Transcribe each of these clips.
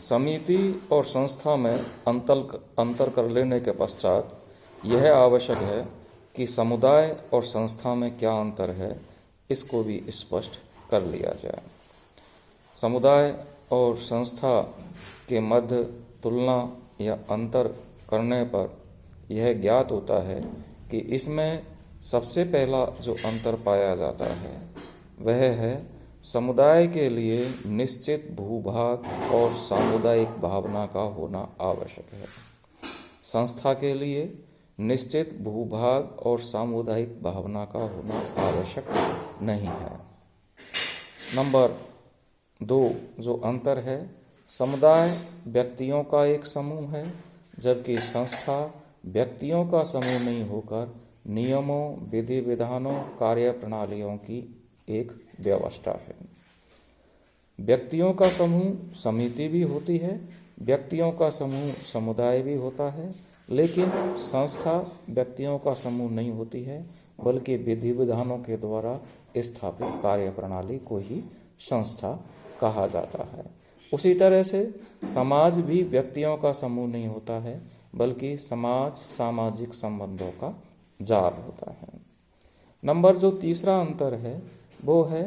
समिति और संस्था में अंतर कर लेने के पश्चात यह आवश्यक है कि समुदाय और संस्था में क्या अंतर है, इसको भी स्पष्ट कर लिया जाए। समुदाय और संस्था के मध्य तुलना या अंतर करने पर यह ज्ञात होता है कि इसमें सबसे पहला जो अंतर पाया जाता है वह है समुदाय के लिए निश्चित भूभाग और सामुदायिक भावना का होना आवश्यक है। संस्था के लिए निश्चित भूभाग और सामुदायिक भावना का होना आवश्यक नहीं है। नंबर 2 जो अंतर है, समुदाय व्यक्तियों का एक समूह है, जबकि संस्था व्यक्तियों का समूह नहीं होकर नियमों, विधि विधानों, कार्य प्रणालियों की एक व्यवस्था है। व्यक्तियों का समूह समिति भी होती है, व्यक्तियों का समूह समुदाय भी होता है, लेकिन संस्था व्यक्तियों का समूह नहीं होती है, बल्कि विधि विधानों के द्वारा स्थापित कार्य प्रणाली को ही संस्था कहा जाता है। उसी तरह से समाज भी व्यक्तियों का समूह नहीं होता है, बल्कि समाज सामाजिक संबंधों का जाल होता है। नंबर जो तीसरा अंतर है वो है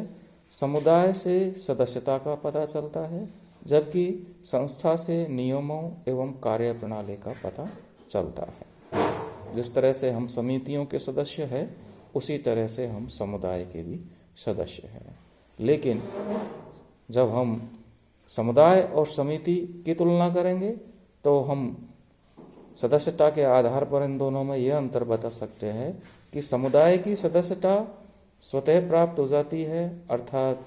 समुदाय से सदस्यता का पता चलता है, जबकि संस्था से नियमों एवं कार्य प्रणाली का पता चलता है। जिस तरह से हम समितियों के सदस्य हैं, उसी तरह से हम समुदाय के भी सदस्य हैं। लेकिन जब हम समुदाय और समिति की तुलना करेंगे तो हम सदस्यता के आधार पर इन दोनों में यह अंतर बता सकते हैं कि समुदाय की सदस्यता स्वतः प्राप्त हो जाती है, अर्थात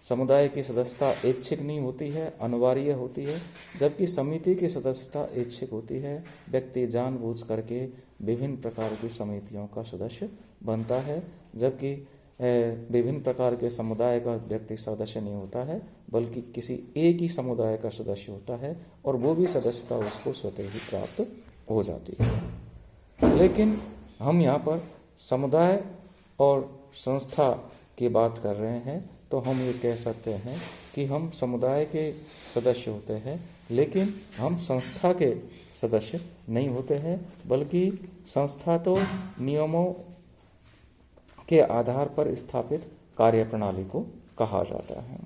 समुदाय की सदस्यता ऐच्छिक नहीं होती है, अनिवार्य होती है, जबकि समिति की सदस्यता ऐच्छिक होती है। व्यक्ति जानबूझ करके विभिन्न प्रकार की समितियों का सदस्य बनता है, जबकि विभिन्न प्रकार के समुदाय का व्यक्ति सदस्य नहीं होता है, बल्कि किसी एक ही समुदाय का सदस्य होता है और वो भी सदस्यता उसको स्वतः ही प्राप्त हो जाती है। लेकिन हम यहाँ पर समुदाय और संस्था की बात कर रहे हैं, तो हम ये कह सकते हैं कि हम समुदाय के सदस्य होते हैं, लेकिन हम संस्था के सदस्य नहीं होते हैं, बल्कि संस्था तो नियमों के आधार पर स्थापित कार्य प्रणाली को कहा जाता है।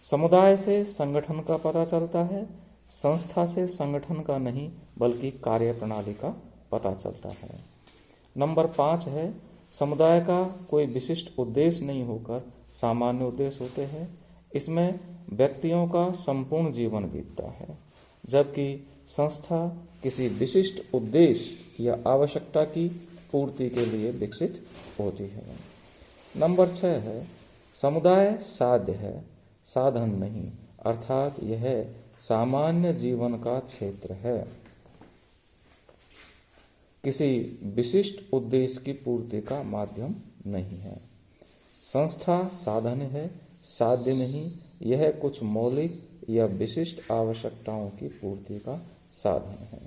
समुदाय से संगठन का पता चलता है, संस्था से संगठन का नहीं बल्कि कार्य प्रणाली का पता चलता है। नंबर 5 है समुदाय का कोई विशिष्ट उद्देश्य नहीं होकर सामान्य उद्देश्य होते हैं। इसमें व्यक्तियों का संपूर्ण जीवन बीतता है, जबकि संस्था किसी विशिष्ट उद्देश्य या आवश्यकता की पूर्ति के लिए विकसित होती है। नंबर 6 है समुदाय साध्य है, साधन नहीं, अर्थात यह सामान्य जीवन का क्षेत्र है, किसी विशिष्ट उद्देश्य की पूर्ति का माध्यम नहीं है। संस्था साधन है, साध्य नहीं, यह कुछ मौलिक या विशिष्ट आवश्यकताओं की पूर्ति का साधन है।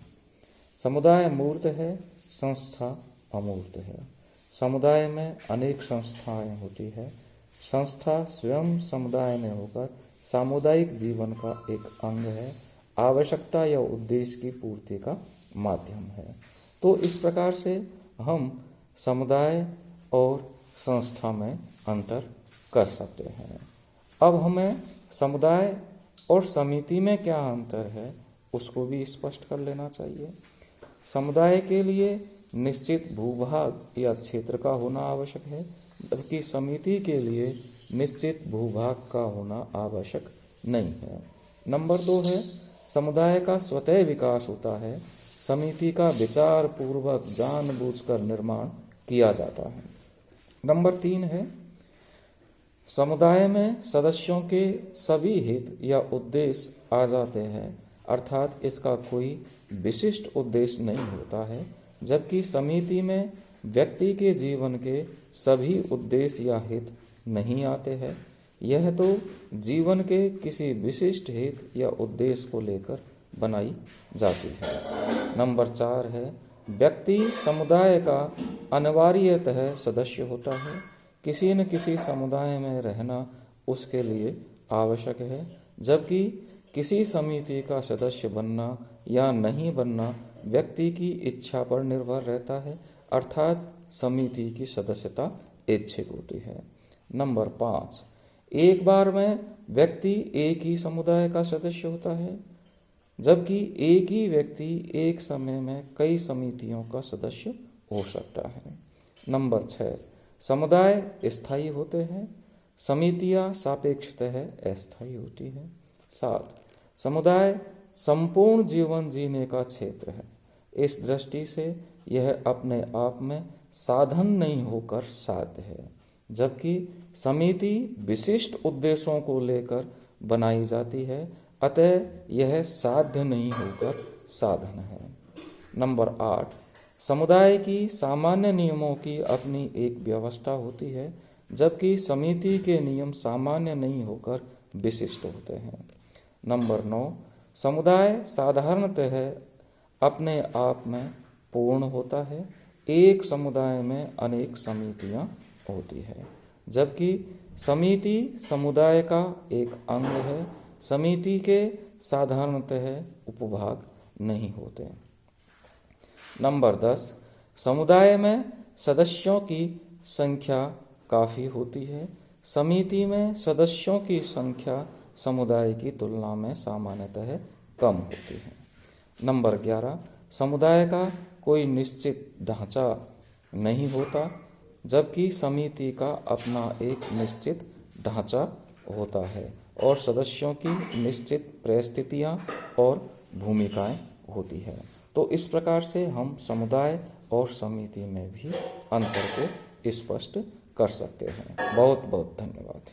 समुदाय मूर्त है, संस्था अमूर्त है। समुदाय में अनेक संस्थाएं होती है, संस्था स्वयं समुदाय में होकर सामुदायिक जीवन का एक अंग है, आवश्यकता या उद्देश्य की पूर्ति का माध्यम है। तो इस प्रकार से हम समुदाय और संस्था में अंतर कर सकते हैं। अब हमें समुदाय और समिति में क्या अंतर है उसको भी स्पष्ट कर लेना चाहिए। समुदाय के लिए निश्चित भूभाग या क्षेत्र का होना आवश्यक है, जबकि समिति के लिए निश्चित भूभाग का होना आवश्यक नहीं है। नंबर 2 है समुदाय का स्वतः विकास होता है, समिति का विचार पूर्वक जानबूझकर निर्माण किया जाता है। नंबर 3 है समुदाय में सदस्यों के सभी हित या उद्देश्य आ जाते हैं, अर्थात इसका कोई विशिष्ट उद्देश्य नहीं होता है, जबकि समिति में व्यक्ति के जीवन के सभी उद्देश्य या हित नहीं आते हैं। यह तो जीवन के किसी विशिष्ट हित या उद्देश्य को लेकर बनाई जाती है। नंबर 4 है व्यक्ति समुदाय का अनिवार्यतः सदस्य होता है, किसी न किसी समुदाय में रहना उसके लिए आवश्यक है, जबकि किसी समिति का सदस्य बनना या नहीं बनना व्यक्ति की इच्छा पर निर्भर रहता है, अर्थात समिति की सदस्यता ऐच्छिक होती है। नंबर 5, एक बार में व्यक्ति एक ही समुदाय का सदस्य होता है, जबकि एक ही व्यक्ति एक समय में कई समितियों का सदस्य हो सकता है। नंबर 6, समुदाय स्थायी होते हैं, समितियां सापेक्षतः अस्थायी होती है। 7, समुदाय संपूर्ण जीवन जीने का क्षेत्र है। इस दृष्टि से यह अपने आप में साधन नहीं होकर साध्य है, जबकि समिति विशिष्ट उद्देश्यों को लेकर बनाई जाती है, अतः यह साध्य नहीं होकर साधन है। नंबर 8, समुदाय की सामान्य नियमों की अपनी एक व्यवस्था होती है, जबकि समिति के नियम सामान्य नहीं होकर विशिष्ट होते हैं। नंबर 9, समुदाय साधारणतः अपने आप में पूर्ण होता है। एक समुदाय में अनेक समितियां होती है, जबकि समिति समुदाय का एक अंग है। समिति के साधारणतः उपभाग नहीं होते। नंबर 10, समुदाय में सदस्यों की संख्या काफ़ी होती है। समिति में सदस्यों की संख्या समुदाय की तुलना में सामान्यतः कम होती है। नंबर 11, समुदाय का कोई निश्चित ढांचा नहीं होता, जबकि समिति का अपना एक निश्चित ढांचा होता है और सदस्यों की निश्चित परिस्थितियां और भूमिकाएं होती है। तो इस प्रकार से हम समुदाय और समिति में भी अंतर को स्पष्ट कर सकते हैं। बहुत बहुत धन्यवाद।